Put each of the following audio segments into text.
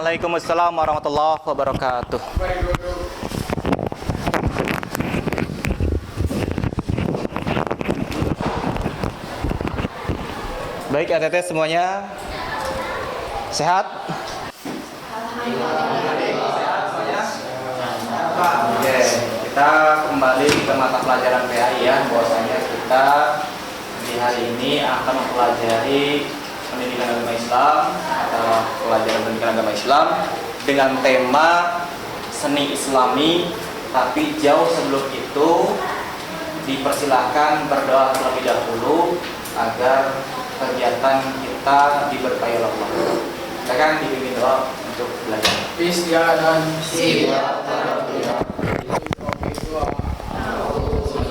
Waalaikumsalam warahmatullahi wabarakatuh. Baik, ATT semuanya sehat? Oke, kita kembali ke mata pelajaran PAI ya. Bahwasanya kita di hari ini akan mempelajari pendidikan agama Islam atau pelajaran pendidikan agama Islam dengan tema seni Islami. Tapi jauh sebelum itu dipersilahkan berdoa terlebih dahulu agar kegiatan kita diberkahi Allah. Silakan dipimpin doa untuk belajar.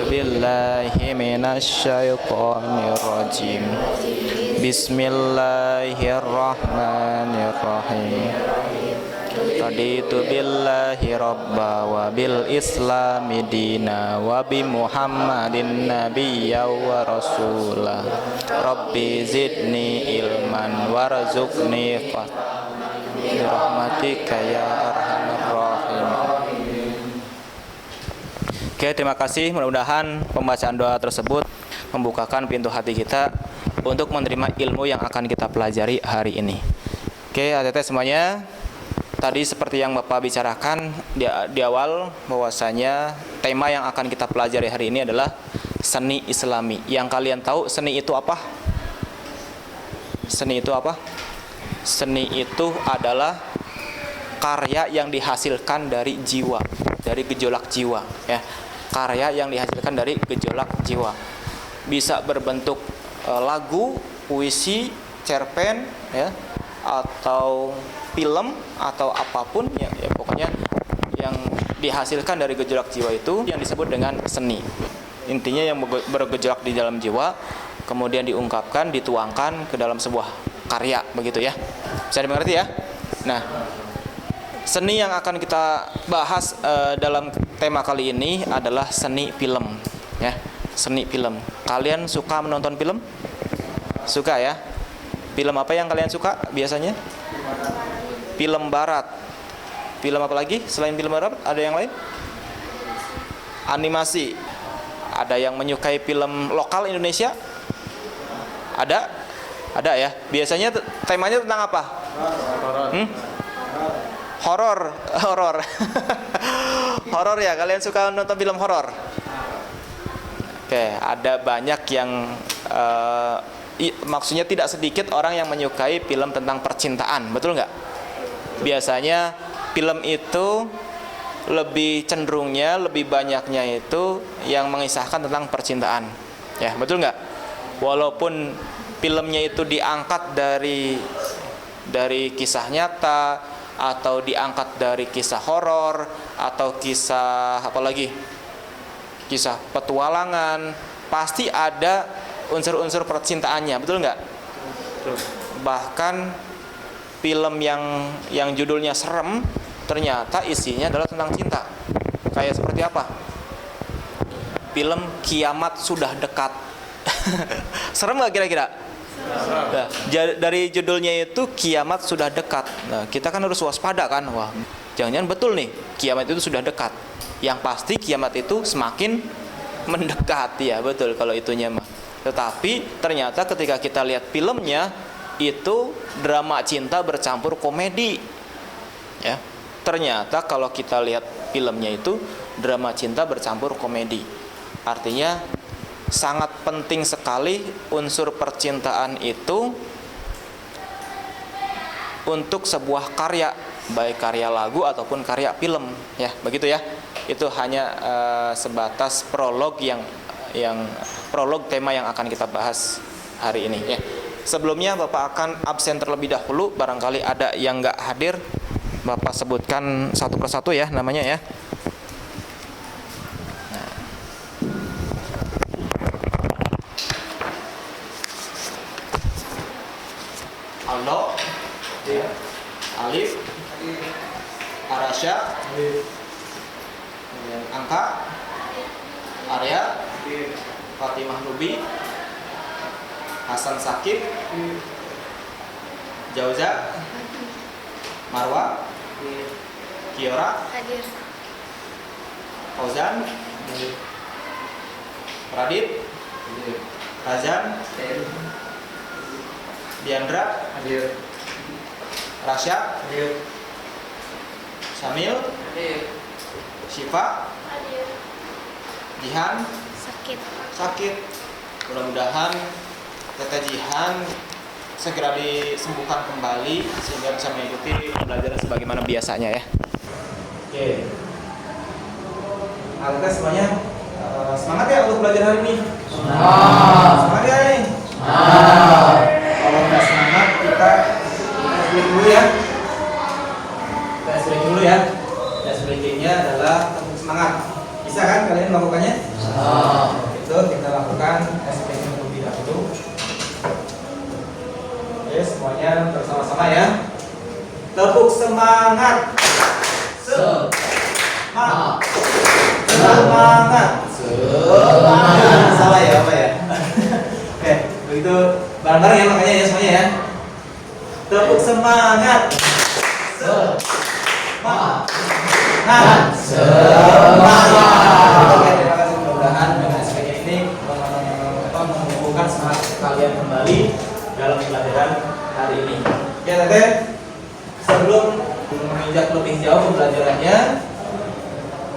Billahi minasyaitonir rajim. Bismillahirrahmanirrahim. Raditu billahi rabba wa bil islami dina wa bi muhammadin nabiyya wa rasulah. Rabbi zidni ilman warzuqni bi rahmatika ya arhamar rahim. Oke, terima kasih. Mudah-mudahan pembacaan doa tersebut membukakan pintu hati kita untuk menerima ilmu yang akan kita pelajari hari ini. Oke, ATT semuanya. Tadi seperti yang Bapak bicarakan di awal, bahwasanya tema yang akan kita pelajari hari ini adalah seni Islami. Yang kalian tahu seni itu apa? Seni itu apa? Seni itu adalah karya yang dihasilkan dari jiwa, dari gejolak jiwa, ya. Karya yang dihasilkan dari gejolak jiwa. Bisa berbentuk lagu, puisi, cerpen, ya, atau film atau apapun ya, pokoknya yang dihasilkan dari gejolak jiwa itu yang disebut dengan seni. Intinya yang bergejolak di dalam jiwa kemudian diungkapkan, dituangkan ke dalam sebuah karya, begitu ya. Bisa dimengerti ya? Nah, seni yang akan kita bahas dalam tema kali ini adalah seni film, ya. Seni film. Kalian suka menonton film? Suka ya? Film apa yang kalian suka biasanya? Film barat. Film apa lagi selain film barat? Ada yang lain? Animasi. Ada yang menyukai film lokal Indonesia? Ada? Ada ya. Biasanya temanya tentang apa? Horor. Horor. Horor ya. Kalian suka nonton film horor? Oke, ada banyak yang maksudnya tidak sedikit orang yang menyukai film tentang percintaan, betul nggak? Biasanya film itu lebih cenderungnya, lebih banyaknya itu yang mengisahkan tentang percintaan, ya, betul nggak? Walaupun filmnya itu diangkat dari kisah nyata atau diangkat dari kisah horor atau kisah apa lagi? Kisah petualangan, pasti ada unsur-unsur percintaannya, betul nggak? Bahkan film yang judulnya serem ternyata isinya adalah tentang cinta. Kayak seperti apa? Film Kiamat Sudah Dekat. Serem nggak kira-kira? Nah, dari judulnya itu Kiamat Sudah Dekat. Nah, kita kan harus waspada kan? Wah, jangan-jangan betul nih kiamat itu sudah dekat. Yang pasti kiamat itu semakin mendekat, ya betul kalau itunya mah. Tetapi ternyata ketika kita lihat filmnya itu drama cinta bercampur komedi, ya. Ternyata kalau kita lihat filmnya itu drama cinta bercampur komedi. Artinya sangat penting sekali unsur percintaan itu untuk sebuah karya, baik karya lagu ataupun karya film, ya begitu ya. Itu hanya sebatas prolog yang prolog tema yang akan kita bahas hari ini, ya. Sebelumnya Bapak akan absen terlebih dahulu, barangkali ada yang nggak hadir, Bapak sebutkan satu persatu ya namanya ya. Aldo, Alif, Arasya, Angka, Arya, Fatimah Rubi, Hasan Sakib, Jauza, Marwa, Kiora, Hadir. Fauzan, Radit, Razan, Diandra, Rasya, Syamil, Syifa, Hadir. Jihan, Sakit. Mudah-mudahan Teteh Jihan segera disembuhkan kembali sehingga bisa mengikuti pembelajaran sebagaimana biasanya ya. Oke. Alhamdulillah semuanya semangat ya untuk belajar hari ini. Semangat ya nih. Kalau nggak semangat kita break dulu ya. Kita break dulu ya. Tes breakingnya adalah tepuk semangat. Bisa kan kalian melakukannya? Itu kita lakukan tes breaking terlebih dahulu. Oke, semuanya bersama-sama ya. Tepuk semangat. Semangat. Salah ya apa ya? Oke, begitu bareng-bareng ya makanya ya semuanya ya. Tepuk semangat. Semangat. Oke, terima kasih, mudah-mudahan dengan SPG ini menumbuhkan semangat kalian kembali dalam pembelajaran hari ini. Oke, Teteh, sebelum menginjak lebih jauh pembelajarannya,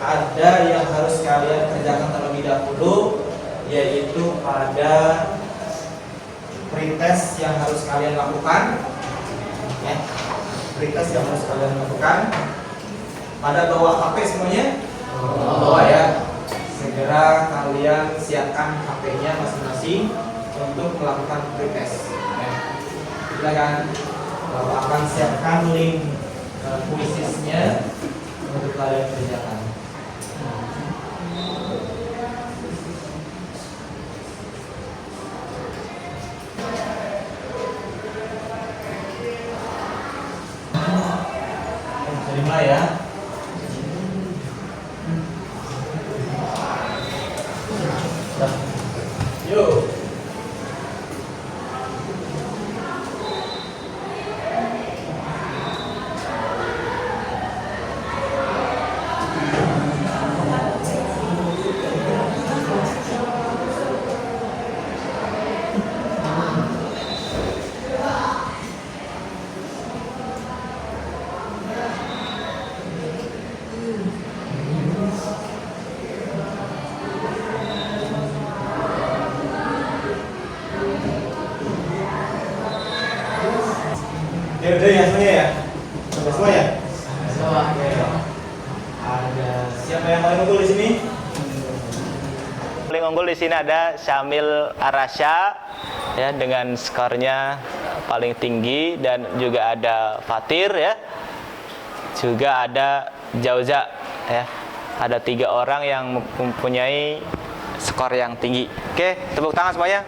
ada yang harus kalian kerjakan terlebih dahulu, yaitu ada pretest yang harus kalian lakukan ya. Pretest yang harus kalian lakukan. Pada bawa HP semuanya? Bawa ya. Segera kalian siapkan HP-nya masing-masing untuk melakukan pretest ya. Silakan Bapak akan siapkan link kuisisnya untuk kalian kerjakan. Jadi mulai ya. Yuk. Ya udah ya semuanya ya. Sudah semua ya? Semua. Oke. Ada siapa yang paling unggul di sini? Paling unggul di sini ada Syamil Arasya ya dengan skornya paling tinggi, dan juga ada Fatir ya. Juga ada Jauza ya. Ada 3 orang yang mempunyai skor yang tinggi. Oke, tepuk tangan semuanya.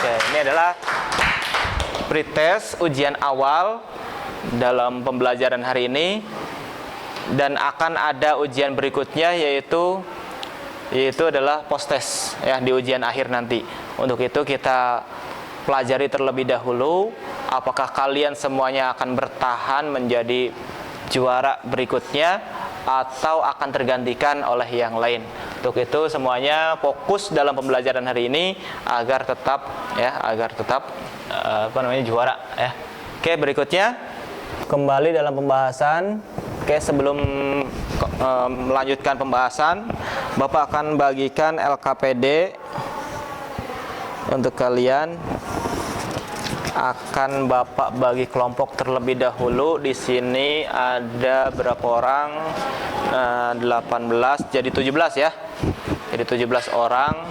Oke, ini adalah pretest ujian awal dalam pembelajaran hari ini, dan akan ada ujian berikutnya yaitu adalah post test ya di ujian akhir nanti. Untuk itu kita pelajari terlebih dahulu apakah kalian semuanya akan bertahan menjadi juara berikutnya atau akan tergantikan oleh yang lain. Untuk itu semuanya fokus dalam pembelajaran hari ini agar tetap juara ya. Oke, berikutnya kembali dalam pembahasan. Oke, sebelum melanjutkan pembahasan, Bapak akan bagikan LKPD untuk kalian. Akan Bapak bagi kelompok terlebih dahulu. Di sini ada berapa orang? 18 jadi 17 ya. Jadi 17 orang,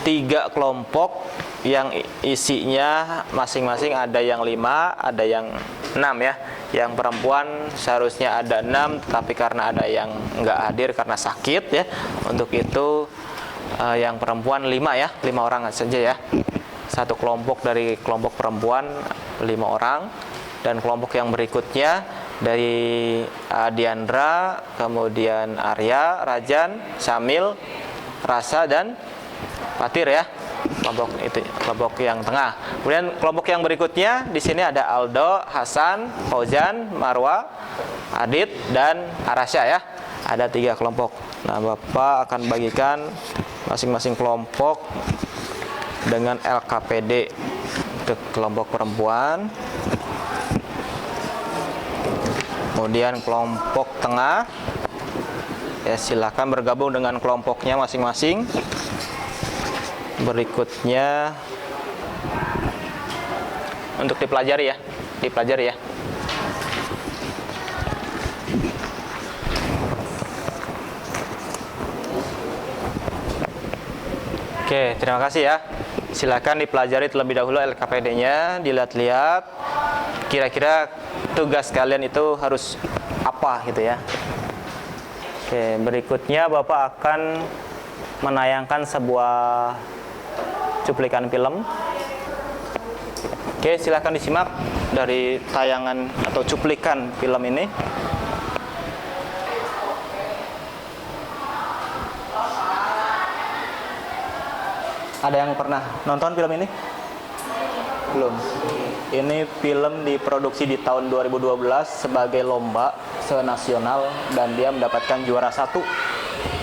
3 kelompok yang isinya masing-masing ada yang 5, ada yang 6 ya. Yang perempuan seharusnya ada 6, tetapi karena ada yang nggak hadir karena sakit ya. Untuk itu yang perempuan 5 ya, 5 orang saja ya. Satu kelompok dari kelompok perempuan 5 orang, dan kelompok yang berikutnya dari Diandra, kemudian Arya, Rajan, Syamil, Rasa, dan Fatir ya. kelompok yang tengah. Kemudian kelompok yang berikutnya di sini ada Aldo, Hasan, Fauzan, Marwa, Adit, dan Arasya ya. Ada 3 kelompok. Nah, Bapak akan bagikan masing-masing kelompok dengan LKPD. Untuk kelompok perempuan, kemudian kelompok tengah ya, silakan bergabung dengan kelompoknya masing-masing. Berikutnya untuk dipelajari ya. Oke, terima kasih ya. Silakan dipelajari terlebih dahulu LKPD-nya, dilihat-lihat kira-kira tugas kalian itu harus apa gitu ya. Oke, berikutnya Bapak akan menayangkan sebuah cuplikan film. Oke, silakan disimak dari tayangan atau cuplikan film ini. Ada yang pernah nonton film ini? Belum. Ini film diproduksi di tahun 2012 sebagai lomba senasional dan dia mendapatkan juara 1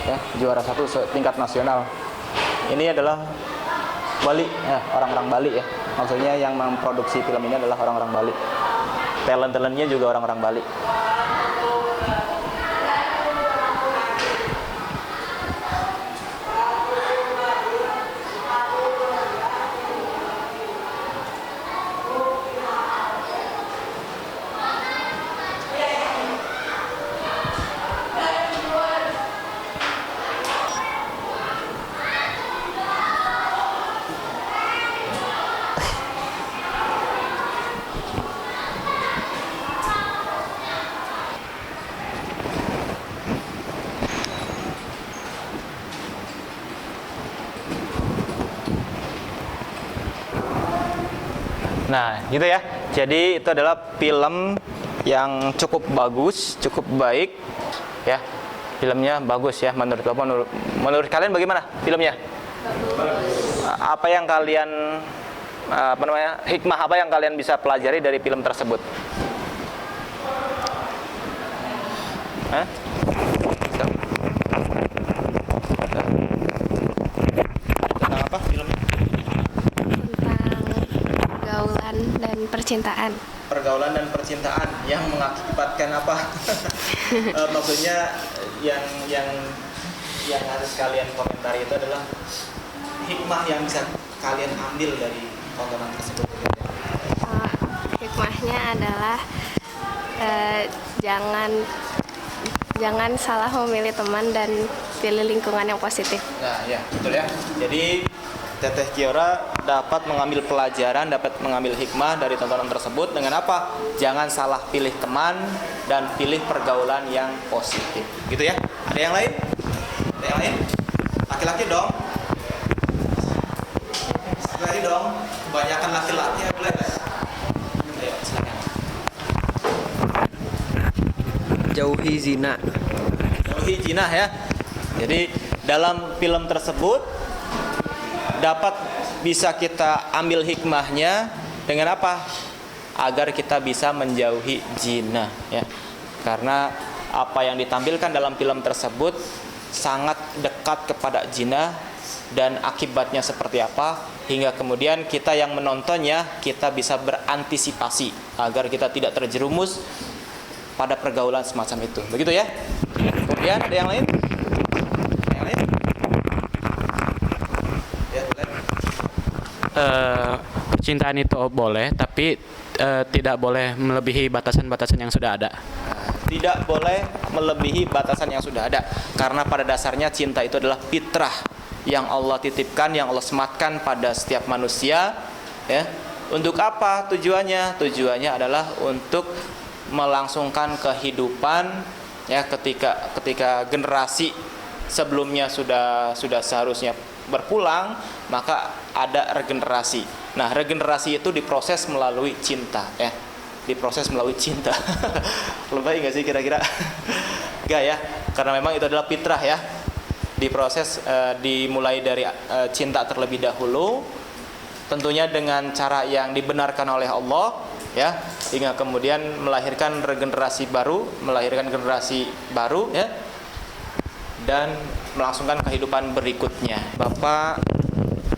ya, juara 1 setingkat nasional. Ini adalah Bali ya, orang-orang Bali ya. Maksudnya yang memproduksi film ini adalah orang-orang Bali. Talent-talentnya juga orang-orang Bali. Nah, gitu ya. Jadi itu adalah film yang cukup bagus, cukup baik ya. Filmnya bagus ya menurut Bapak. Menurut kalian bagaimana filmnya? Apa yang kalian hikmah apa yang kalian bisa pelajari dari film tersebut? Hah? Tentang apa filmnya? Pergaulan dan percintaan. Pergaulan dan percintaan yang mengakibatkan apa? Maksudnya yang harus kalian komentari itu adalah hikmah yang bisa kalian ambil dari tontonan tersebut. Hikmahnya adalah jangan salah memilih teman dan pilih lingkungan yang positif. Nah, ya, betul ya. Jadi Teteh Kiora dapat mengambil pelajaran, dapat mengambil hikmah dari tontonan tersebut dengan apa? Jangan salah pilih teman dan pilih pergaulan yang positif. Gitu ya. Ada yang lain? Ada yang lain? Laki-laki dong. Laki-laki dong. Kebanyakan laki-laki ya, boleh nggak? Ayo, silakan. Jauhi zina. Jauhi zina ya. Jadi dalam film tersebut dapat bisa kita ambil hikmahnya dengan apa? Agar kita bisa menjauhi zina ya. Karena apa yang ditampilkan dalam film tersebut sangat dekat kepada zina dan akibatnya seperti apa, hingga kemudian kita yang menontonnya kita bisa berantisipasi agar kita tidak terjerumus pada pergaulan semacam itu. Begitu ya. Kemudian ada yang lain? Yang lain? Ya, boleh. Percintaan itu boleh, tapi tidak boleh melebihi batasan-batasan yang sudah ada. Tidak boleh melebihi batasan yang sudah ada, karena pada dasarnya cinta itu adalah fitrah yang Allah titipkan, yang Allah sematkan pada setiap manusia ya. Untuk apa tujuannya? Tujuannya adalah untuk melangsungkan kehidupan ya, ketika generasi sebelumnya sudah seharusnya berpulang, maka ada regenerasi. Nah, regenerasi itu diproses melalui cinta ya. Diproses melalui cinta. Lebay nggak sih kira-kira? Enggak ya, karena memang itu adalah fitrah ya. diproses, dimulai dari cinta terlebih dahulu, tentunya dengan cara yang dibenarkan oleh Allah, ya, hingga kemudian melahirkan regenerasi baru, melahirkan generasi baru, ya, dan melangsungkan kehidupan berikutnya. Bapak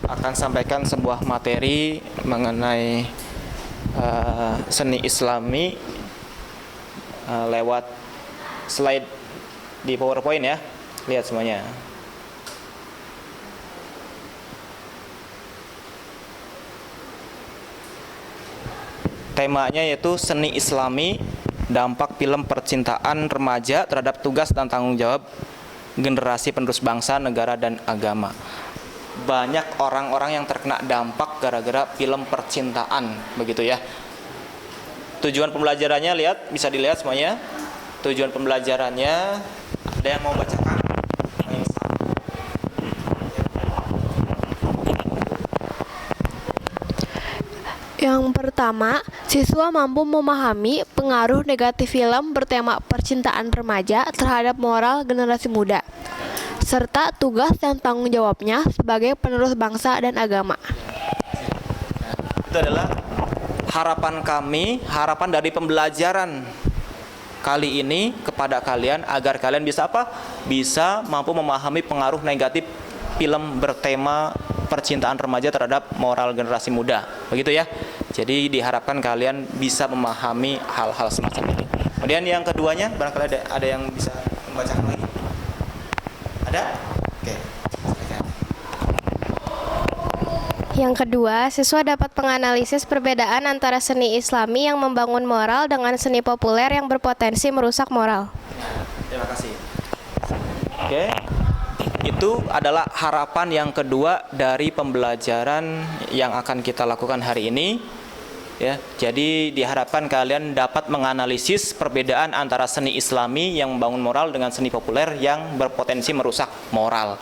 akan sampaikan sebuah materi mengenai seni Islami lewat slide di PowerPoint, ya. Lihat semuanya. Temanya yaitu seni Islami, dampak film percintaan remaja terhadap tugas dan tanggung jawab generasi penerus bangsa, negara, dan agama. Banyak orang-orang yang terkena dampak gara-gara film percintaan, begitu ya. Tujuan pembelajarannya, lihat, bisa dilihat semuanya. Tujuan pembelajarannya, ada yang mau bacakan? Yang pertama, siswa mampu memahami pengaruh negatif film bertema percintaan remaja terhadap moral generasi muda, serta tugas dan tanggung jawabnya sebagai penerus bangsa dan agama. Itu adalah harapan kami, harapan dari pembelajaran kali ini kepada kalian, agar kalian bisa apa? Bisa mampu memahami pengaruh negatif film bertema percintaan remaja terhadap moral generasi muda, begitu ya. Jadi diharapkan kalian bisa memahami hal-hal semacam ini. Kemudian yang keduanya, barangkali ada yang bisa membacakan lagi. Ada? Oke. Silakan. Yang kedua, siswa dapat menganalisis perbedaan antara seni Islami yang membangun moral dengan seni populer yang berpotensi merusak moral. Terima kasih. Oke. Itu adalah harapan yang kedua dari pembelajaran yang akan kita lakukan hari ini, ya. Jadi diharapkan kalian dapat menganalisis perbedaan antara seni Islami yang membangun moral dengan seni populer yang berpotensi merusak moral.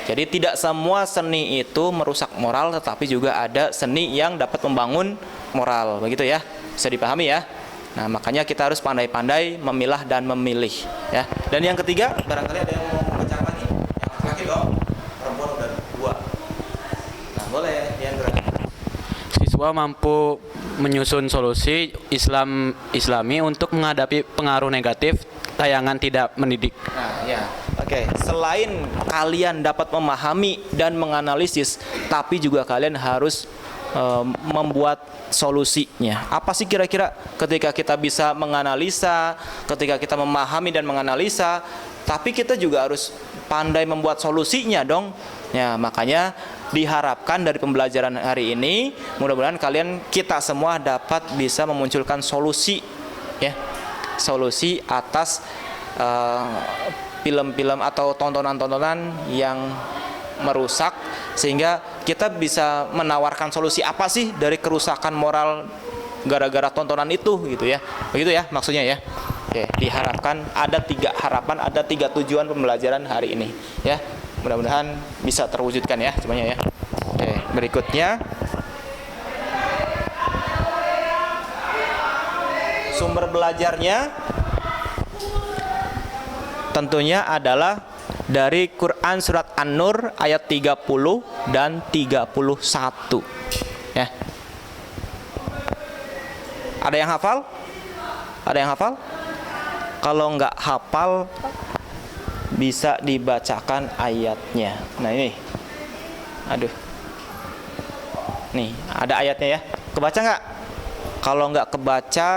Jadi tidak semua seni itu merusak moral, tetapi juga ada seni yang dapat membangun moral, begitu ya. Bisa dipahami ya. Nah, makanya kita harus pandai-pandai memilah dan memilih, ya. Dan yang ketiga, barangkali ada yang mau membaca lagi? Laki dong, perempuan udah 2. Nah, boleh, Diandra. Siswa mampu menyusun solusi Islami untuk menghadapi pengaruh negatif tayangan tidak mendidik. Nah, ya. Oke, selain kalian dapat memahami dan menganalisis, tapi juga kalian harus membuat solusinya. Apa sih kira-kira ketika kita bisa menganalisa, ketika kita memahami dan menganalisa, tapi kita juga harus pandai membuat solusinya dong. Ya, makanya diharapkan dari pembelajaran hari ini, mudah-mudahan kita semua dapat bisa memunculkan solusi, ya. Solusi atas film-film atau tontonan-tontonan yang merusak, sehingga kita bisa menawarkan solusi apa sih dari kerusakan moral gara-gara tontonan itu, gitu ya. Begitu ya maksudnya ya. Oke, diharapkan ada 3 harapan, ada 3 tujuan pembelajaran hari ini, ya. Mudah-mudahan bisa terwujudkan ya semuanya ya. Oke, berikutnya sumber belajarnya tentunya adalah dari Quran surat An-Nur ayat 30 dan 31, ya. Ada yang hafal? Ada yang hafal? Kalau nggak hafal, bisa dibacakan ayatnya. Nah ini, aduh, nih ada ayatnya ya. Kebaca nggak? Kalau nggak kebaca,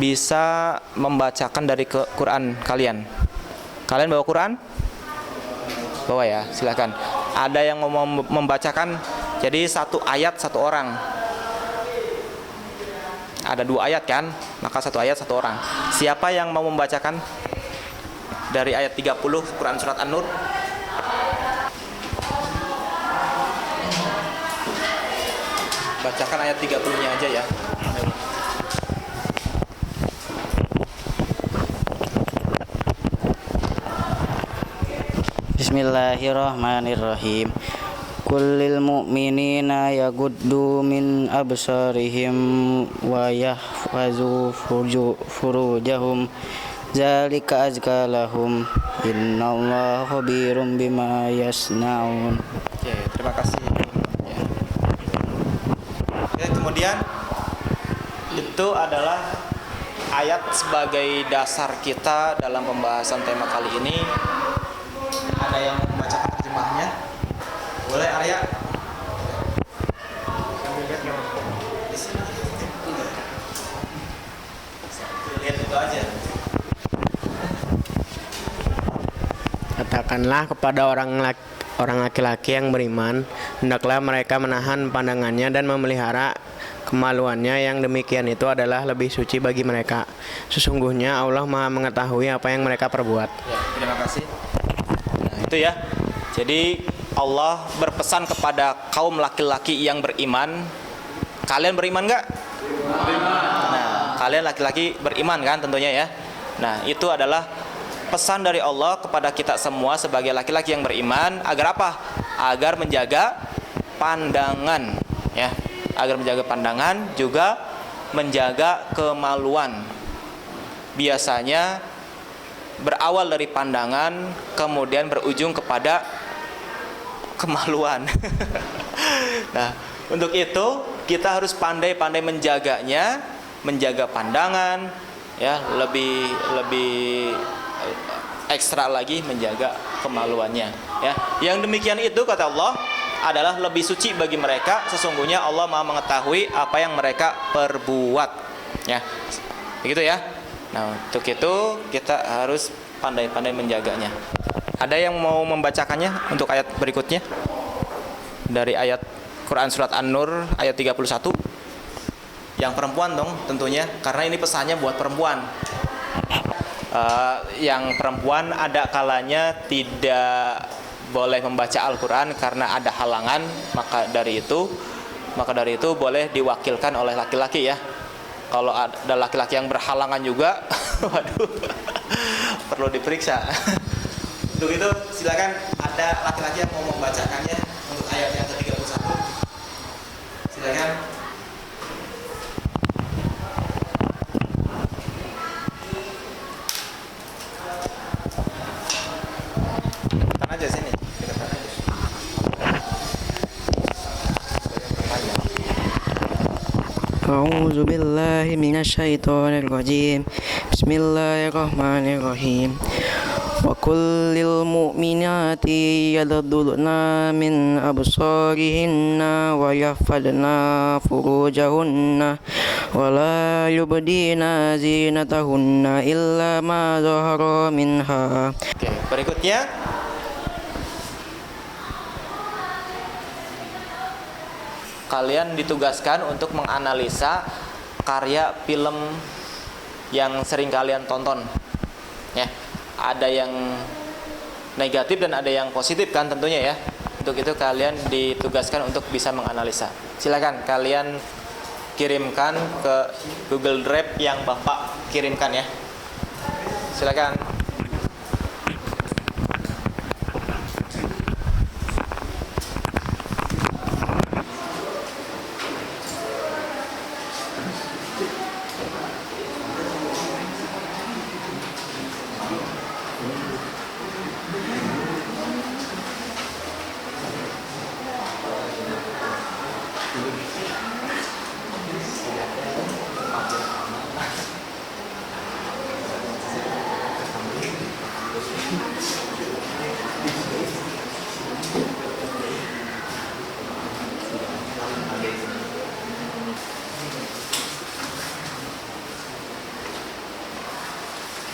bisa membacakan dari Quran kalian. Kalian bawa Quran? Bawa ya, silakan. Ada yang mau membacakan? Jadi 1 ayat 1 orang. Ada 2 ayat kan? Maka 1 ayat 1 orang. Siapa yang mau membacakan? Dari ayat 30 Quran surat An-Nur. Bacakan ayat 30-nya aja ya. Bismillahirrahmanirrahim. Kullil mu'minina yaguddu min absarihim wa yahfazu furujahum Zalika azka lahum innallaha khabirum bima yasnaun. Oke, terima kasih. Ya. Oke, kemudian itu adalah ayat sebagai dasar kita dalam pembahasan tema kali ini. Ada yang mau membacakan terjemahnya? Boleh, Arya? Di sini. Lihat itu aja. Katakanlah kepada orang laki-laki yang beriman, hendaklah mereka menahan pandangannya dan memelihara kemaluannya, yang demikian itu adalah lebih suci bagi mereka. Sesungguhnya Allah Maha mengetahui apa yang mereka perbuat. Ya, terima kasih. Nah, itu ya. Jadi Allah berpesan kepada kaum laki-laki yang beriman. Kalian beriman nggak? Beriman. Nah, kalian laki-laki beriman kan tentunya ya. Nah, itu adalah pesan dari Allah kepada kita semua sebagai laki-laki yang beriman, agar apa? Agar menjaga pandangan, ya. Agar menjaga pandangan, juga menjaga kemaluan. Biasanya berawal dari pandangan, kemudian berujung kepada kemaluan. Nah, untuk itu kita harus pandai-pandai menjaganya, menjaga pandangan, ya, lebih ekstra lagi menjaga kemaluannya, ya. Yang demikian itu kata Allah adalah lebih suci bagi mereka. Sesungguhnya Allah Maha mengetahui apa yang mereka perbuat, ya. Begitu ya. Nah, untuk itu kita harus pandai-pandai menjaganya. Ada yang mau membacakannya untuk ayat berikutnya? Dari ayat Quran surat An-Nur ayat 31. Yang perempuan dong tentunya, karena ini pesannya buat perempuan. Yang perempuan ada kalanya tidak boleh membaca Al-Quran karena ada halangan, maka dari itu boleh diwakilkan oleh laki-laki ya. Kalau ada laki-laki yang berhalangan juga, waduh, perlu diperiksa. Untuk itu silakan, ada laki-laki yang mau membacakannya untuk ayat yang ke-31. Silakan. Aja sini, deketan aja. A'udzu billahi minasyaitonir rajim. Bismillahirrahmanirrahim. Wa kullil mu'minati yaghudduna min absarihinna wa yahfazna furujahunna wa la yubdina zinatahunna illa ma zahara minha. Oke, berikutnya kalian ditugaskan untuk menganalisa karya film yang sering kalian tonton, ya. Ada yang negatif dan ada yang positif kan tentunya ya. Untuk itu kalian ditugaskan untuk bisa menganalisa. Silakan kalian kirimkan ke Google Drive yang Bapak kirimkan ya. Silakan.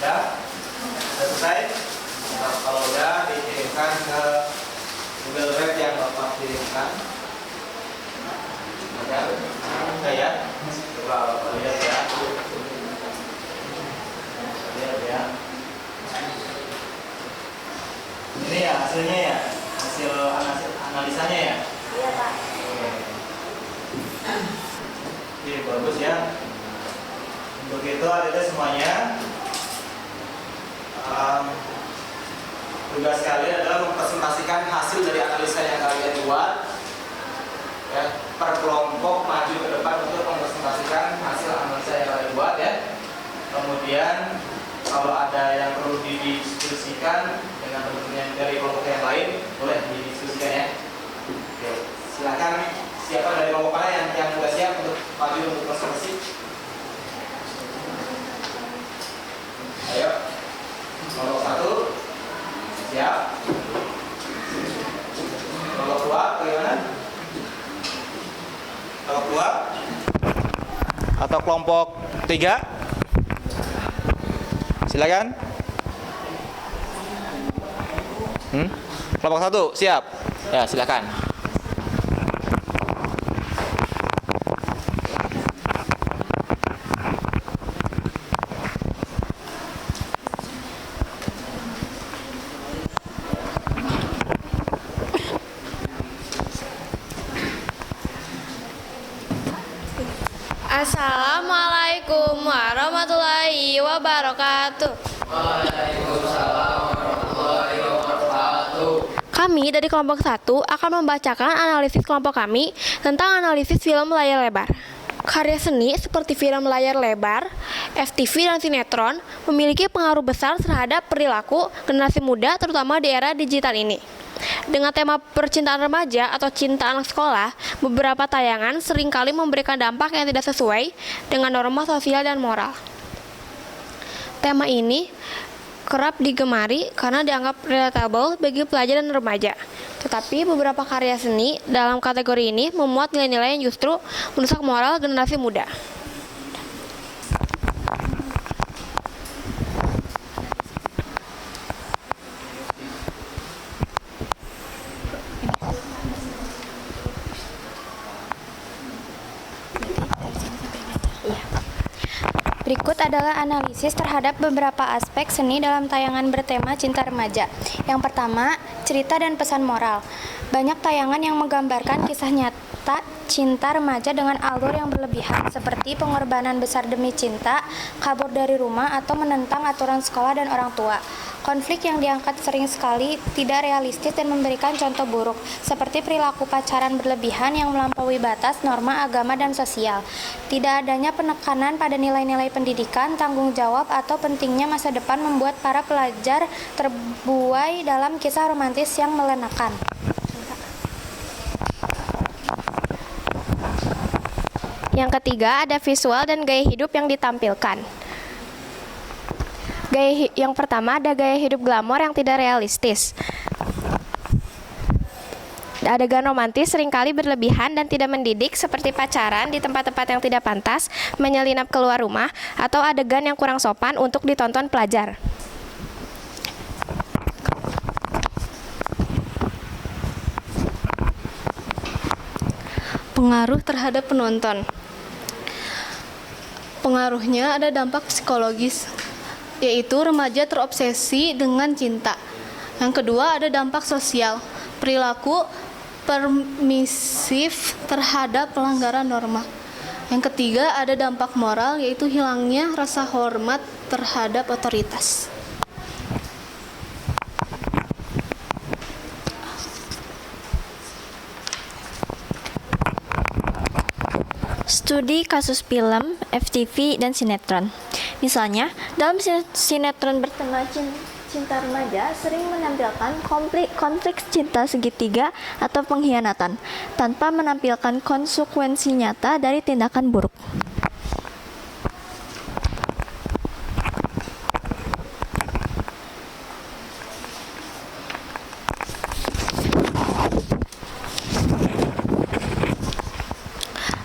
Sudah selesai? Nah, kalau udah dikirimkan ke Google Drive yang Bapak kirimkan. Oke ya. Coba Bapak lihat ya. Lihat ya. Ini ya hasilnya ya. Hasil analisanya ya. Iya, Pak. Oke, bagus ya. Untuk itu ada semuanya. Tugas kalian adalah mempresentasikan hasil dari analisa yang kalian buat, ya, per kelompok maju ke depan untuk mempresentasikan hasil analisa yang kalian buat ya. Kemudian Kalau ada yang perlu didiskusikan dengan teman-teman dari kelompok yang lain, boleh didiskusikan ya. Oke, silakan. Siapa dari kelompok mana yang sudah siap untuk maju untuk presentasi? Ayo, kelompok 1 siap. Kelompok 2 bagaimana? Kelompok 2 atau kelompok 3? Silakan. Kelompok 1 siap. Ya, silakan. Assalamualaikum warahmatullahi wabarakatuh. Kami dari kelompok 1 akan membacakan analisis kelompok kami tentang analisis film layar lebar. Karya seni seperti film layar lebar, FTV dan sinetron memiliki pengaruh besar terhadap perilaku generasi muda terutama di era digital ini. Dengan tema percintaan remaja atau cinta anak sekolah, beberapa tayangan seringkali memberikan dampak yang tidak sesuai dengan norma sosial dan moral. Tema ini kerap digemari karena dianggap relatable bagi pelajar dan remaja. Tetapi beberapa karya seni dalam kategori ini memuat nilai-nilai yang justru merusak moral generasi muda. Berikut adalah analisis terhadap beberapa aspek seni dalam tayangan bertema cinta remaja. Yang pertama, cerita dan pesan moral. Banyak tayangan yang menggambarkan kisah nyata cinta remaja dengan alur yang berlebihan, seperti pengorbanan besar demi cinta, kabur dari rumah, atau menentang aturan sekolah dan orang tua. Konflik yang diangkat sering sekali tidak realistis dan memberikan contoh buruk, seperti perilaku pacaran berlebihan yang melampaui batas norma agama dan sosial. Tidak adanya penekanan pada nilai-nilai pendidikan, tanggung jawab, atau pentingnya masa depan membuat para pelajar terbuai dalam kisah romantis yang melenakan. Yang ketiga, ada visual dan gaya hidup yang ditampilkan. Yang pertama ada gaya hidup glamor yang tidak realistis. Adegan romantis seringkali berlebihan dan tidak mendidik, seperti pacaran di tempat-tempat yang tidak pantas, menyelinap keluar rumah, atau adegan yang kurang sopan untuk ditonton pelajar. Pengaruh terhadap penonton. Pengaruhnya ada dampak psikologis, yaitu remaja terobsesi dengan cinta. Yang kedua ada dampak sosial, perilaku permisif terhadap pelanggaran norma. Yang ketiga ada dampak moral, yaitu hilangnya rasa hormat terhadap otoritas. Studi kasus film, FTV, dan sinetron. Misalnya, dalam sinetron bertema cinta remaja sering menampilkan konflik cinta segitiga atau pengkhianatan, tanpa menampilkan konsekuensi nyata dari tindakan buruk.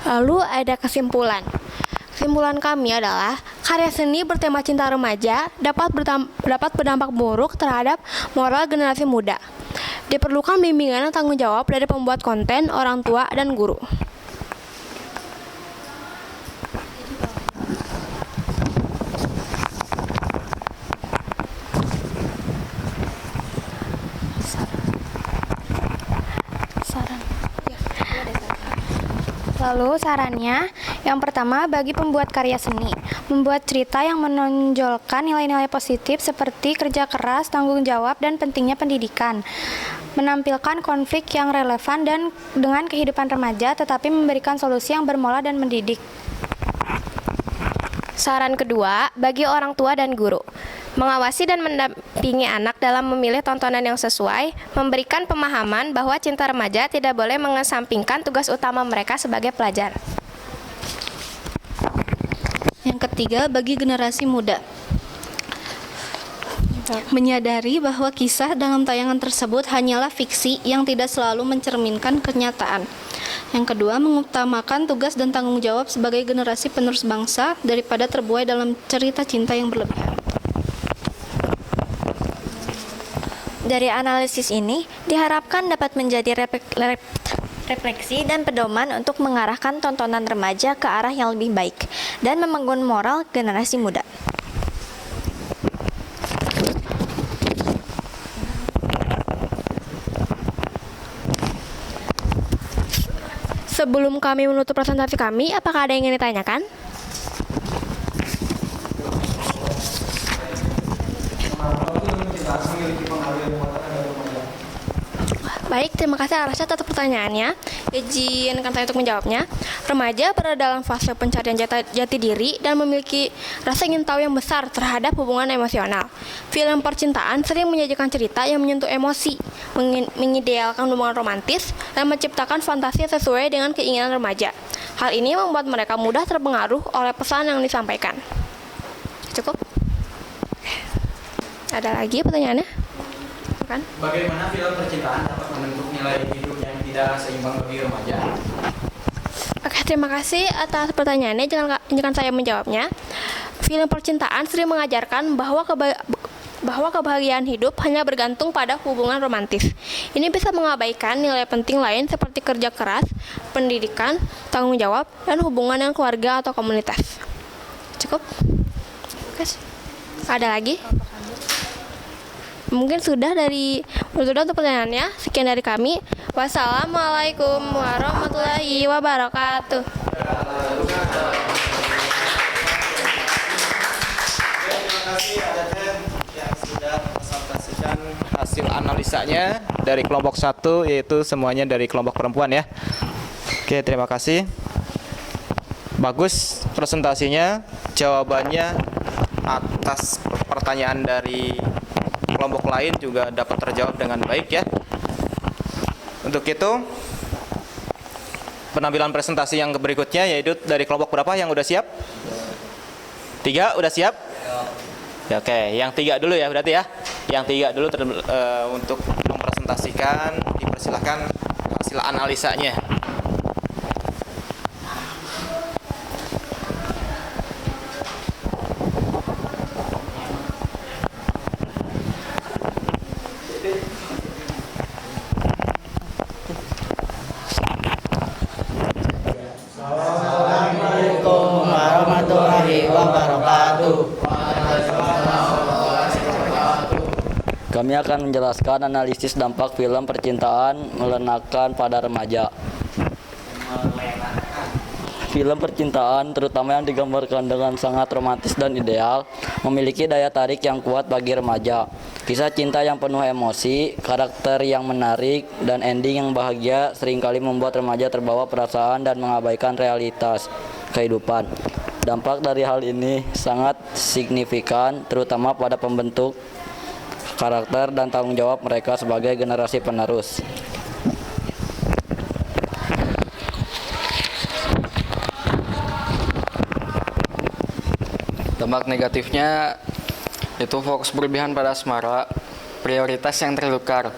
Lalu ada kesimpulan. Kesimpulan kami adalah karya seni bertema cinta remaja dapat berdampak buruk terhadap moral generasi muda. Diperlukan bimbingan dan tanggung jawab dari pembuat konten, orang tua, dan guru. Lalu sarannya, yang pertama bagi pembuat karya seni, membuat cerita yang menonjolkan nilai-nilai positif seperti kerja keras, tanggung jawab, dan pentingnya pendidikan. Menampilkan konflik yang relevan dan dengan kehidupan remaja, tetapi memberikan solusi yang bermola dan mendidik. Saran kedua, bagi orang tua dan guru. Mengawasi dan mendampingi anak dalam memilih tontonan yang sesuai, memberikan pemahaman bahwa cinta remaja tidak boleh mengesampingkan tugas utama mereka sebagai pelajar. Yang ketiga, bagi generasi muda, menyadari bahwa kisah dalam tayangan tersebut hanyalah fiksi yang tidak selalu mencerminkan kenyataan. Yang kedua, mengutamakan tugas dan tanggung jawab sebagai generasi penerus bangsa daripada terbuai dalam cerita cinta yang berlebihan. Dari analisis ini, diharapkan dapat menjadi refleksi dan pedoman untuk mengarahkan tontonan remaja ke arah yang lebih baik dan membangun moral generasi muda. Sebelum kami menutup presentasi kami, apakah ada yang ingin ditanyakan? Baik, terima kasih atas pertanyaannya. Izinkan saya untuk menjawabnya. Remaja berada dalam fase pencarian jati diri dan memiliki rasa ingin tahu yang besar terhadap hubungan emosional. Film percintaan sering menyajikan cerita yang menyentuh emosi, mengidealkan hubungan romantis, dan menciptakan fantasi sesuai dengan keinginan remaja. Hal ini membuat mereka mudah terpengaruh oleh pesan yang disampaikan. Cukup? Ada lagi pertanyaannya? Kan? Bagaimana film percintaan dapat membentuk nilai hidup yang tidak seimbang bagi remaja? Oke, terima kasih atas pertanyaannya. Jangan saya menjawabnya. Film percintaan sering mengajarkan bahwa kebahagiaan hidup hanya bergantung pada hubungan romantis. Ini bisa mengabaikan nilai penting lain seperti kerja keras, pendidikan, tanggung jawab, dan hubungan dengan keluarga atau komunitas. Cukup? Oke. Ada lagi? Mungkin sudah untuk pertanyaannya. Sekian dari kami. Wassalamualaikum warahmatullahi wabarakatuh. Terima kasih Aden yang sudah presentasikan hasil analisanya dari kelompok 1, yaitu semuanya dari kelompok perempuan ya. Oke, terima kasih. Bagus presentasinya, jawabannya atas pertanyaan dari kelompok lain juga dapat terjawab dengan baik ya. Untuk itu penampilan presentasi yang berikutnya yaitu dari kelompok berapa yang udah siap? 3 udah siap? Ya, oke, yang 3 dulu ya berarti ya. Yang 3 dulu untuk mempresentasikan, dipersilahkan hasil analisanya. Kami akan menjelaskan analisis dampak film percintaan melenakan pada remaja. Film percintaan, terutama yang digambarkan dengan sangat romantis dan ideal, memiliki daya tarik yang kuat bagi remaja. Kisah cinta yang penuh emosi, karakter yang menarik, dan ending yang bahagia seringkali membuat remaja terbawa perasaan dan mengabaikan realitas kehidupan. Dampak dari hal ini sangat signifikan, terutama pada pembentuk karakter dan tanggung jawab mereka sebagai generasi penerus. Dampak negatifnya itu fokus berlebihan pada asmara, prioritas yang tertukar.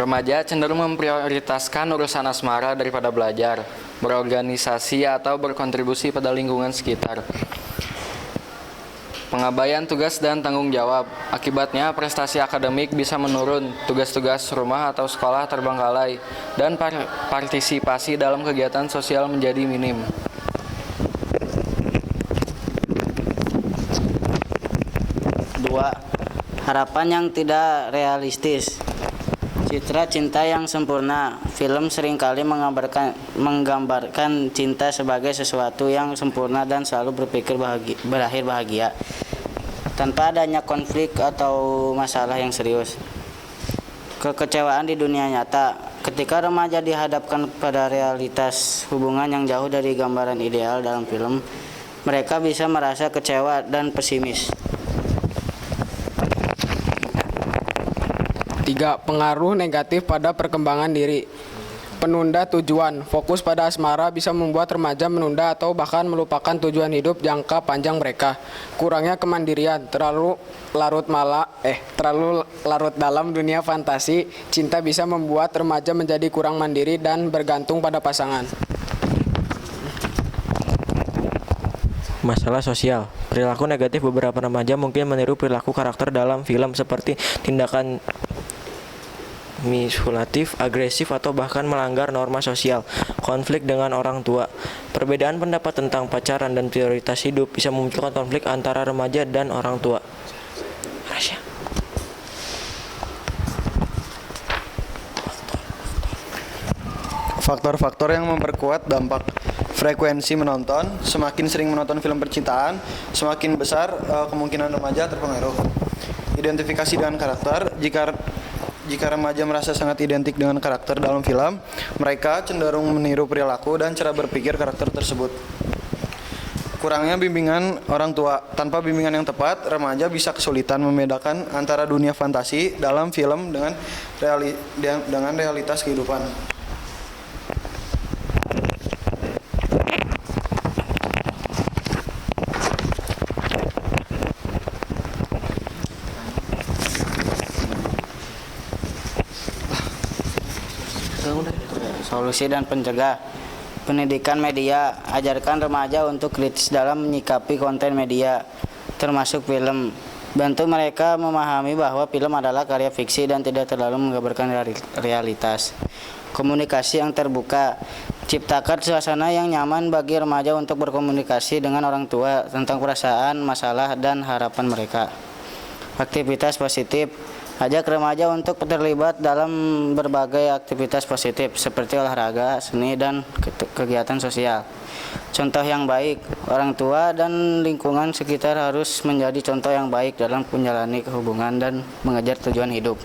Remaja cenderung memprioritaskan urusan asmara daripada belajar, berorganisasi atau berkontribusi pada lingkungan sekitar. Pengabaian tugas dan tanggung jawab. Akibatnya prestasi akademik bisa menurun, tugas-tugas rumah atau sekolah terbengkalai, dan partisipasi dalam kegiatan sosial menjadi minim. Dua, harapan yang tidak realistis. Citra cinta yang sempurna. Film seringkali menggambarkan cinta sebagai sesuatu yang sempurna dan selalu berpikir berakhir bahagia, tanpa adanya konflik atau masalah yang serius. Kekecewaan di dunia nyata. Ketika remaja dihadapkan pada realitas hubungan yang jauh dari gambaran ideal dalam film, Mereka bisa merasa kecewa dan pesimis. 3. Pengaruh negatif pada perkembangan diri. Penunda tujuan. Fokus pada asmara bisa membuat remaja menunda atau bahkan melupakan tujuan hidup jangka panjang mereka. Kurangnya kemandirian, terlalu larut dalam dunia fantasi. Cinta bisa membuat remaja menjadi kurang mandiri dan bergantung pada pasangan. Masalah sosial. Perilaku negatif beberapa remaja mungkin meniru perilaku karakter dalam film seperti tindakan manipulatif, agresif, atau bahkan melanggar norma sosial. Konflik dengan orang tua. Perbedaan pendapat tentang pacaran dan prioritas hidup bisa memunculkan konflik antara remaja dan orang tua. Faktor-faktor yang memperkuat dampak. Frekuensi menonton. Semakin sering menonton film percintaan, semakin besar kemungkinan remaja terpengaruh. Identifikasi dengan karakter. Jika remaja merasa sangat identik dengan karakter dalam film, mereka cenderung meniru perilaku dan cara berpikir karakter tersebut. Kurangnya bimbingan orang tua. Tanpa bimbingan yang tepat, remaja bisa kesulitan membedakan antara dunia fantasi dalam film dengan realitas kehidupan. Solusi dan pencegah. Pendidikan media. Ajarkan remaja untuk kritis dalam menyikapi konten media, termasuk film. Bantu mereka memahami bahwa film adalah karya fiksi dan tidak terlalu menggambarkan realitas. Komunikasi yang terbuka. Ciptakan suasana yang nyaman bagi remaja untuk berkomunikasi dengan orang tua tentang perasaan, masalah, dan harapan mereka. Aktivitas positif. Ajak remaja untuk terlibat dalam berbagai aktivitas positif seperti olahraga, seni, dan kegiatan sosial. Contoh yang baik. Orang tua dan lingkungan sekitar harus menjadi contoh yang baik dalam menjalani hubungan dan mengejar tujuan hidup.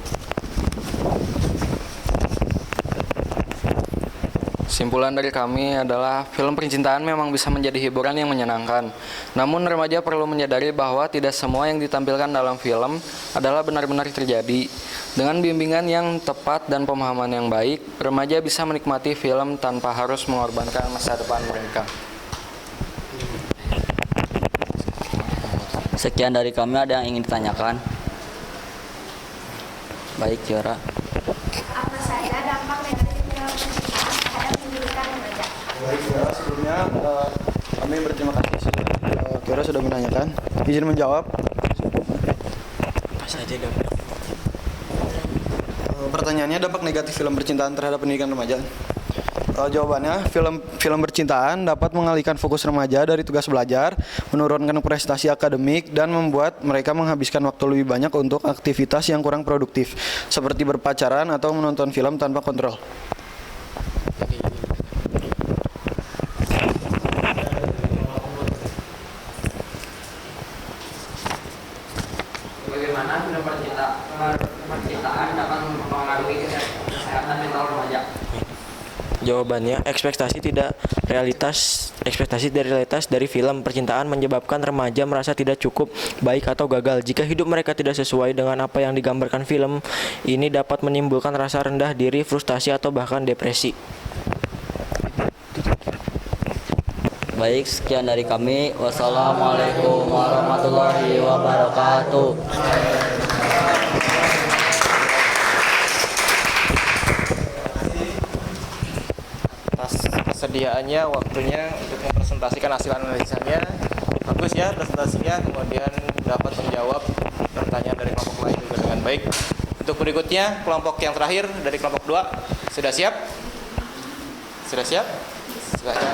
Simpulan dari kami adalah film percintaan memang bisa menjadi hiburan yang menyenangkan. Namun remaja perlu menyadari bahwa tidak semua yang ditampilkan dalam film adalah benar-benar terjadi. Dengan bimbingan yang tepat dan pemahaman yang baik, remaja bisa menikmati film tanpa harus mengorbankan masa depan mereka. Sekian dari kami, ada yang ingin ditanyakan? Baik, Jora. Apa saja dampak negatif film percintaan terhadap pendidikan remaja? Baik, sebelumnya kami berterima kasih Kiara sudah menanyakan. Izin menjawab. Apa saja dampak? Pertanyaannya, dampak negatif film percintaan terhadap pendidikan remaja. Jawabannya, film percintaan dapat mengalihkan fokus remaja dari tugas belajar, menurunkan prestasi akademik, dan membuat mereka menghabiskan waktu lebih banyak untuk aktivitas yang kurang produktif, seperti berpacaran atau menonton film tanpa kontrol. Bagaimana film percintaan dapat mempengaruhi kesehatan mental remaja? Jawabannya, ekspektasi dari realitas dari film percintaan menyebabkan remaja merasa tidak cukup, baik atau gagal. Jika hidup mereka tidak sesuai dengan apa yang digambarkan film, ini dapat menimbulkan rasa rendah diri, frustasi, atau bahkan depresi. Baik, sekian dari kami. Wassalamualaikum warahmatullahi wabarakatuh. Kesediaannya, waktunya untuk mempresentasikan hasil analisanya. Bagus ya presentasinya, kemudian dapat menjawab pertanyaan dari kelompok lain juga dengan baik. Untuk berikutnya, kelompok yang terakhir dari kelompok 2, sudah siap? Sudah siap? Silakan.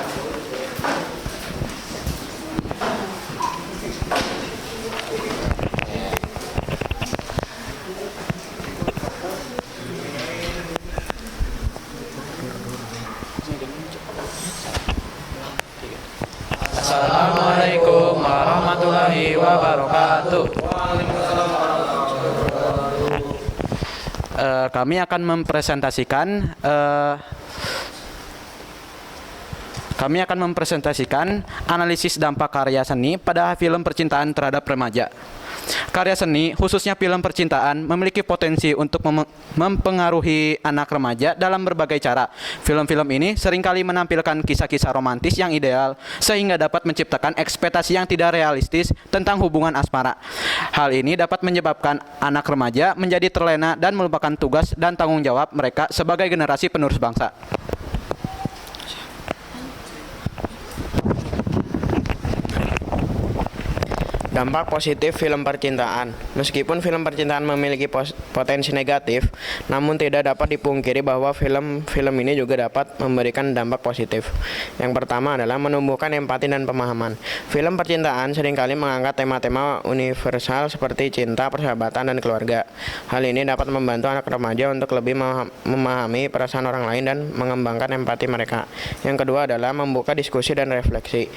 Assalamualaikum warahmatullahi wabarakatuh. Kami akan mempresentasikan kami akan mempresentasikan analisis dampak karya seni pada film percintaan terhadap remaja. Karya seni, khususnya film percintaan, memiliki potensi untuk mempengaruhi anak remaja dalam berbagai cara. Film-film ini seringkali menampilkan kisah-kisah romantis yang ideal, sehingga dapat menciptakan ekspektasi yang tidak realistis tentang hubungan asmara. Hal ini dapat menyebabkan anak remaja menjadi terlena dan melupakan tugas dan tanggung jawab mereka sebagai generasi penerus bangsa. Dampak positif film percintaan. Meskipun film percintaan memiliki potensi negatif, namun tidak dapat dipungkiri bahwa film ini juga dapat memberikan dampak positif. Yang pertama adalah menumbuhkan empati dan pemahaman. Film percintaan seringkali mengangkat tema-tema universal seperti cinta, persahabatan, dan keluarga. Hal ini dapat membantu anak remaja untuk lebih memahami perasaan orang lain dan mengembangkan empati mereka. Yang kedua adalah membuka diskusi dan refleksi.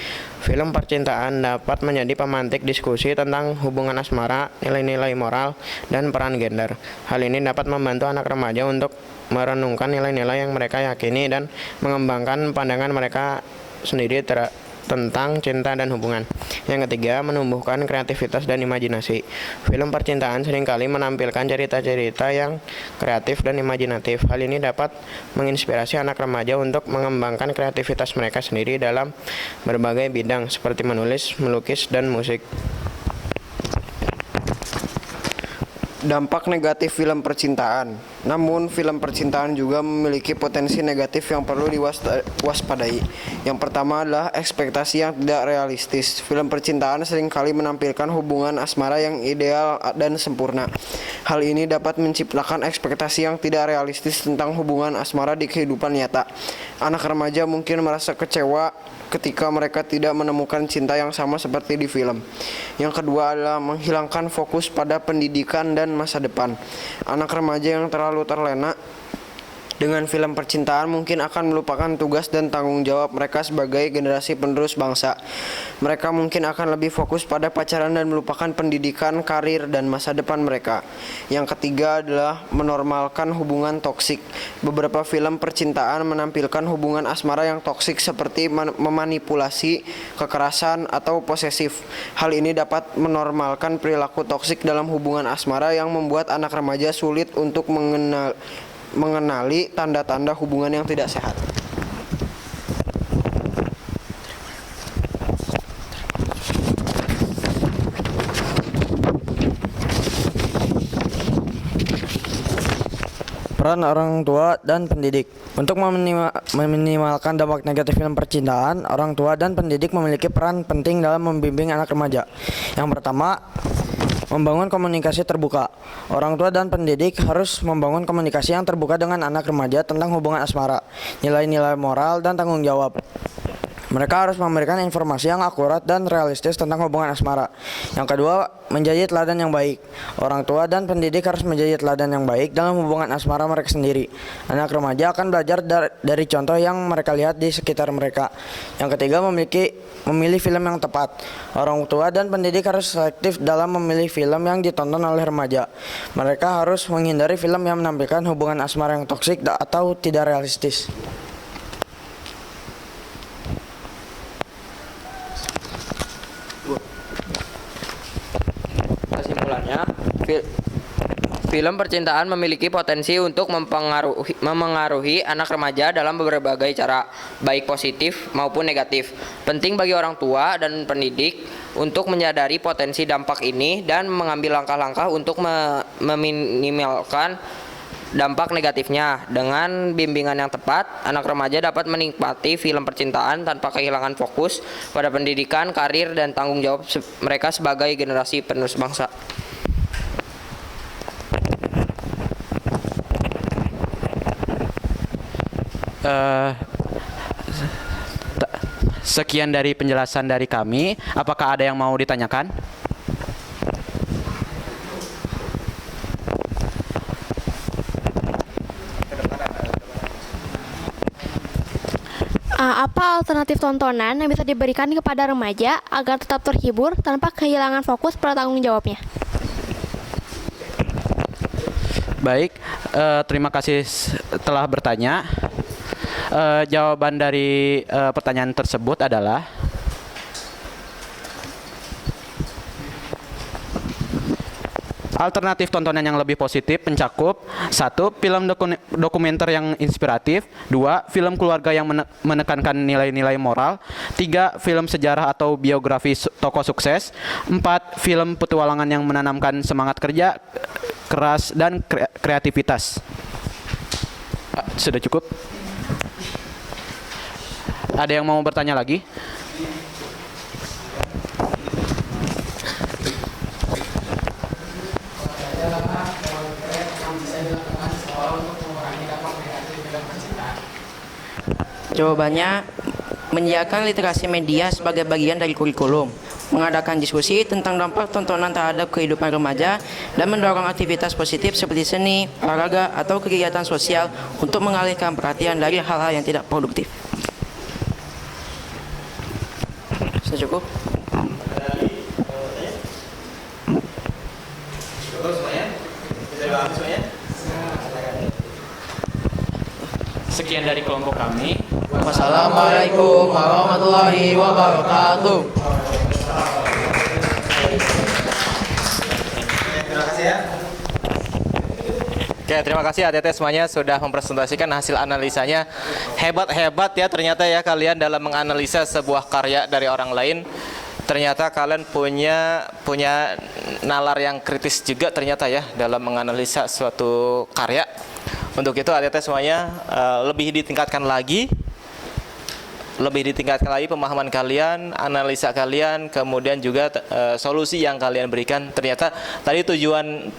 Film percintaan dapat menjadi pemantik diskusi tentang hubungan asmara, nilai-nilai moral, dan peran gender. Hal ini dapat membantu anak remaja untuk merenungkan nilai-nilai yang mereka yakini dan mengembangkan pandangan mereka sendiri tentang cinta dan hubungan. Yang ketiga, menumbuhkan kreativitas dan imajinasi. Film percintaan seringkali menampilkan cerita-cerita yang kreatif dan imajinatif. Hal ini dapat menginspirasi anak remaja untuk mengembangkan kreativitas mereka sendiri dalam berbagai bidang seperti menulis, melukis, dan musik. Dampak negatif film percintaan. Namun, film percintaan juga memiliki potensi negatif yang perlu diwaspadai. Yang pertama adalah ekspektasi yang tidak realistis. Film percintaan seringkali menampilkan hubungan asmara yang ideal dan sempurna. Hal ini dapat menciptakan ekspektasi yang tidak realistis tentang hubungan asmara di kehidupan nyata. Anak remaja mungkin merasa kecewa ketika mereka tidak menemukan cinta yang sama seperti di film. Yang kedua adalah menghilangkan fokus pada pendidikan dan masa depan. Anak remaja yang terlalu terlena dengan film percintaan mungkin akan melupakan tugas dan tanggung jawab mereka sebagai generasi penerus bangsa. Mereka mungkin akan lebih fokus pada pacaran dan melupakan pendidikan, karir, dan masa depan mereka. Yang ketiga adalah menormalkan hubungan toksik. Beberapa film percintaan menampilkan hubungan asmara yang toksik seperti memanipulasi, kekerasan, atau posesif. Hal ini dapat menormalkan perilaku toksik dalam hubungan asmara yang membuat anak remaja sulit untuk mengenali tanda-tanda hubungan yang tidak sehat. Peran orang tua dan pendidik. Untuk meminimalkan dampak negatif film percintaan, orang tua dan pendidik memiliki peran penting dalam membimbing anak remaja. Yang pertama, membangun komunikasi terbuka. Orang tua dan pendidik harus membangun komunikasi yang terbuka dengan anak remaja tentang hubungan asmara, nilai-nilai moral, dan tanggung jawab. Mereka harus memberikan informasi yang akurat dan realistis tentang hubungan asmara. Yang kedua, menjadi teladan yang baik. Orang tua dan pendidik harus menjadi teladan yang baik dalam hubungan asmara mereka sendiri. Anak remaja akan belajar dari contoh yang mereka lihat di sekitar mereka. Yang ketiga, memilih film yang tepat. Orang tua dan pendidik harus selektif dalam memilih film yang ditonton oleh remaja. Mereka harus menghindari film yang menampilkan hubungan asmara yang toksik atau tidak realistis. Kesimpulannya, film percintaan memiliki potensi untuk memengaruhi anak remaja dalam berbagai cara, baik positif maupun negatif. Penting bagi orang tua dan pendidik untuk menyadari potensi dampak ini dan mengambil langkah-langkah untuk meminimalkan dampak negatifnya. Dengan bimbingan yang tepat, anak remaja dapat menikmati film percintaan tanpa kehilangan fokus pada pendidikan, karir, dan tanggung jawab mereka sebagai generasi penerus bangsa. Sekian dari penjelasan dari kami. Apakah ada yang mau ditanyakan? Apa alternatif tontonan yang bisa diberikan kepada remaja agar tetap terhibur tanpa kehilangan fokus pada tanggung jawabnya? Baik, terima kasih telah bertanya. Jawaban dari pertanyaan tersebut adalah alternatif tontonan yang lebih positif mencakup 1. Film dokumenter yang inspiratif, 2. Film keluarga yang menekankan nilai-nilai moral, 3. Film sejarah atau biografi tokoh sukses, 4. Film petualangan yang menanamkan semangat kerja keras dan kreativitas. Sudah cukup? Ada yang mau bertanya lagi? Jawabannya, menyediakan literasi media sebagai bagian dari kurikulum, mengadakan diskusi tentang dampak tontonan terhadap kehidupan remaja, dan mendorong aktivitas positif seperti seni, olahraga, atau kegiatan sosial untuk mengalihkan perhatian dari hal-hal yang tidak produktif. Sudah cukup? Sekian dari kelompok kami. Wassalamualaikum warahmatullahi wabarakatuh. Terima kasih ya. Oke, terima kasih ATT semuanya sudah mempresentasikan hasil analisanya. Hebat-hebat ya ternyata ya kalian dalam menganalisa sebuah karya dari orang lain. Ternyata kalian punya nalar yang kritis juga ternyata ya dalam menganalisa suatu karya. Untuk itu ATT semuanya lebih ditingkatkan lagi pemahaman kalian, analisa kalian, kemudian juga solusi yang kalian berikan. Ternyata tadi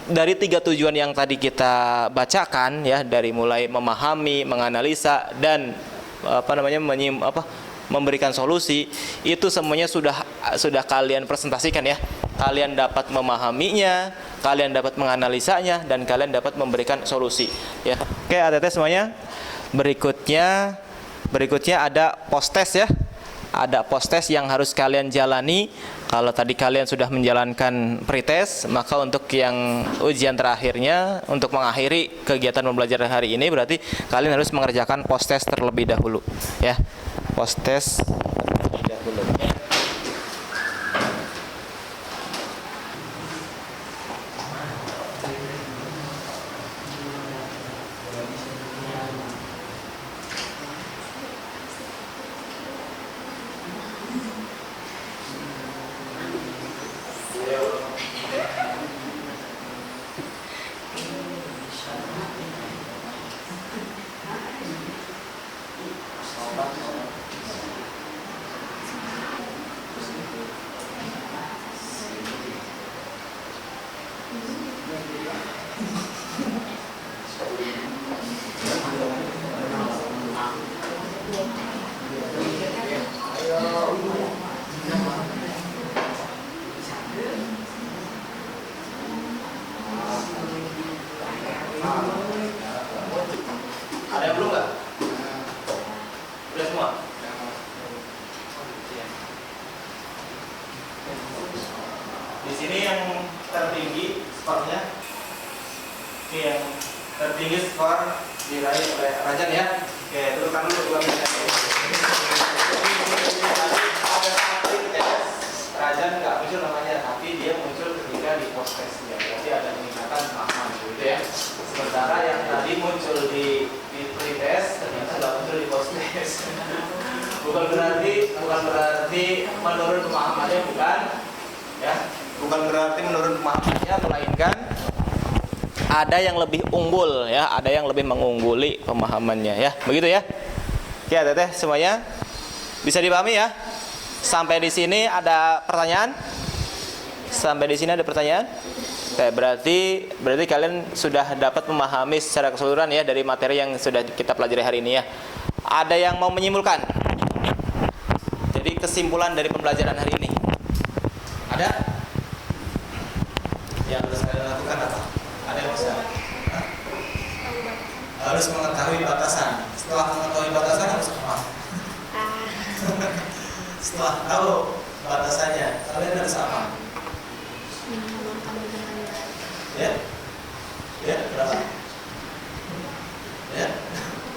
dari 3 tujuan yang tadi kita bacakan ya, dari mulai memahami, menganalisa dan memberikan solusi, itu semuanya sudah kalian presentasikan ya. Kalian dapat memahaminya, kalian dapat menganalisanya, dan kalian dapat memberikan solusi ya. Oke ATT semuanya, berikutnya ada post test ya. Ada post test yang harus kalian jalani. Kalau tadi kalian sudah menjalankan pretest, maka untuk yang ujian terakhirnya, untuk mengakhiri kegiatan pembelajaran hari ini, berarti kalian harus mengerjakan post test terlebih dahulu ya. Post test terlebih dahulu ya. Ada yang belum nggak? Udah semua? Di sini yang tertinggi skornya, ini yang tertinggi skor diraih oleh Rajan ya. Oke, turunkan dulu dua menit. Ada satu tes, Rajan nggak muncul namanya, tapi dia muncul ketika di post test ya. Berarti ada peningkatan pemahaman gitu ya. Sementara yang tadi muncul di pretest ternyata nggak muncul di post test. bukan berarti menurun pemahamannya, bukan ya. Bukan berarti menurun pemahamannya, melainkan ada yang lebih unggul ya, ada yang lebih mengungguli pemahamannya ya. Begitu ya. Oke, Teteh semuanya bisa dipahami ya? Sampai di sini ada pertanyaan? Sampai di sini ada pertanyaan? Oke, berarti kalian sudah dapat memahami secara keseluruhan ya dari materi yang sudah kita pelajari hari ini ya. Ada yang mau menyimpulkan? Jadi kesimpulan dari pembelajaran hari ini. Ada? Yang harus kalian lakukan apa? Ada yang bisa? Hah? Harus mengetahui batasan. Setelah mengetahui batasan harus apa? Setelah tahu batasannya, kalian harus apa? Ya? Ya, berapa? Ya?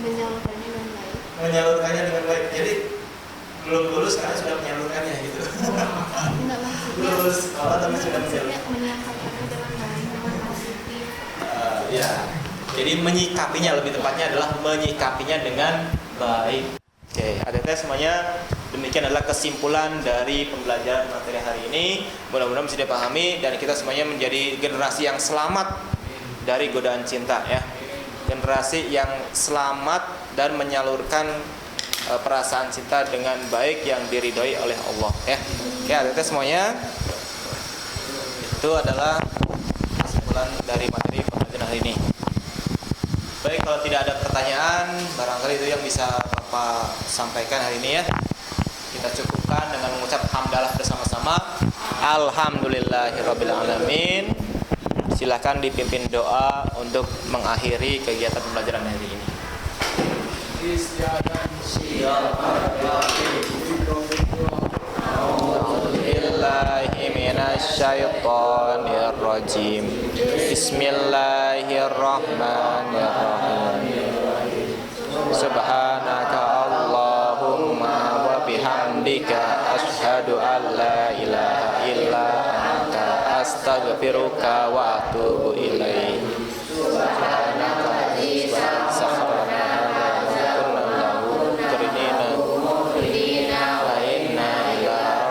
Menjalankannya dengan baik. menyalurkannya dengan baik. Jadi belum lulus karena sudah menyalurkannya gitu. Lulus sekolah tapi sudah menyalurkan. Ya. Jadi menyikapinya, lebih tepatnya adalah menyikapinya dengan baik. Oke, adik-adik semuanya, demikian adalah kesimpulan dari pembelajaran materi hari ini. Mudah-mudahan bisa dipahami dan kita semuanya menjadi generasi yang selamat dari godaan cinta ya. Generasi yang selamat dan menyalurkan perasaan cinta dengan baik yang diridhoi oleh Allah ya. Oke, adik-adik semuanya, itu adalah kesimpulan dari materi pembelajaran hari ini. Baik, kalau tidak ada pertanyaan, barangkali itu yang bisa Bapak sampaikan hari ini ya. Kita cukupkan dengan mengucap hamdalah bersama-sama. Alhamdulillahirabbil alamin. Silakan dipimpin doa untuk mengakhiri kegiatan pembelajaran hari ini. Bismillahirrahmanirrahim. Bismillahirrahmanirrahim. Subhanaka Allahumma wa bihamdika asyhadu an la ilaha illa anta astaghfiruka wa atubu ilaik. Subhanaka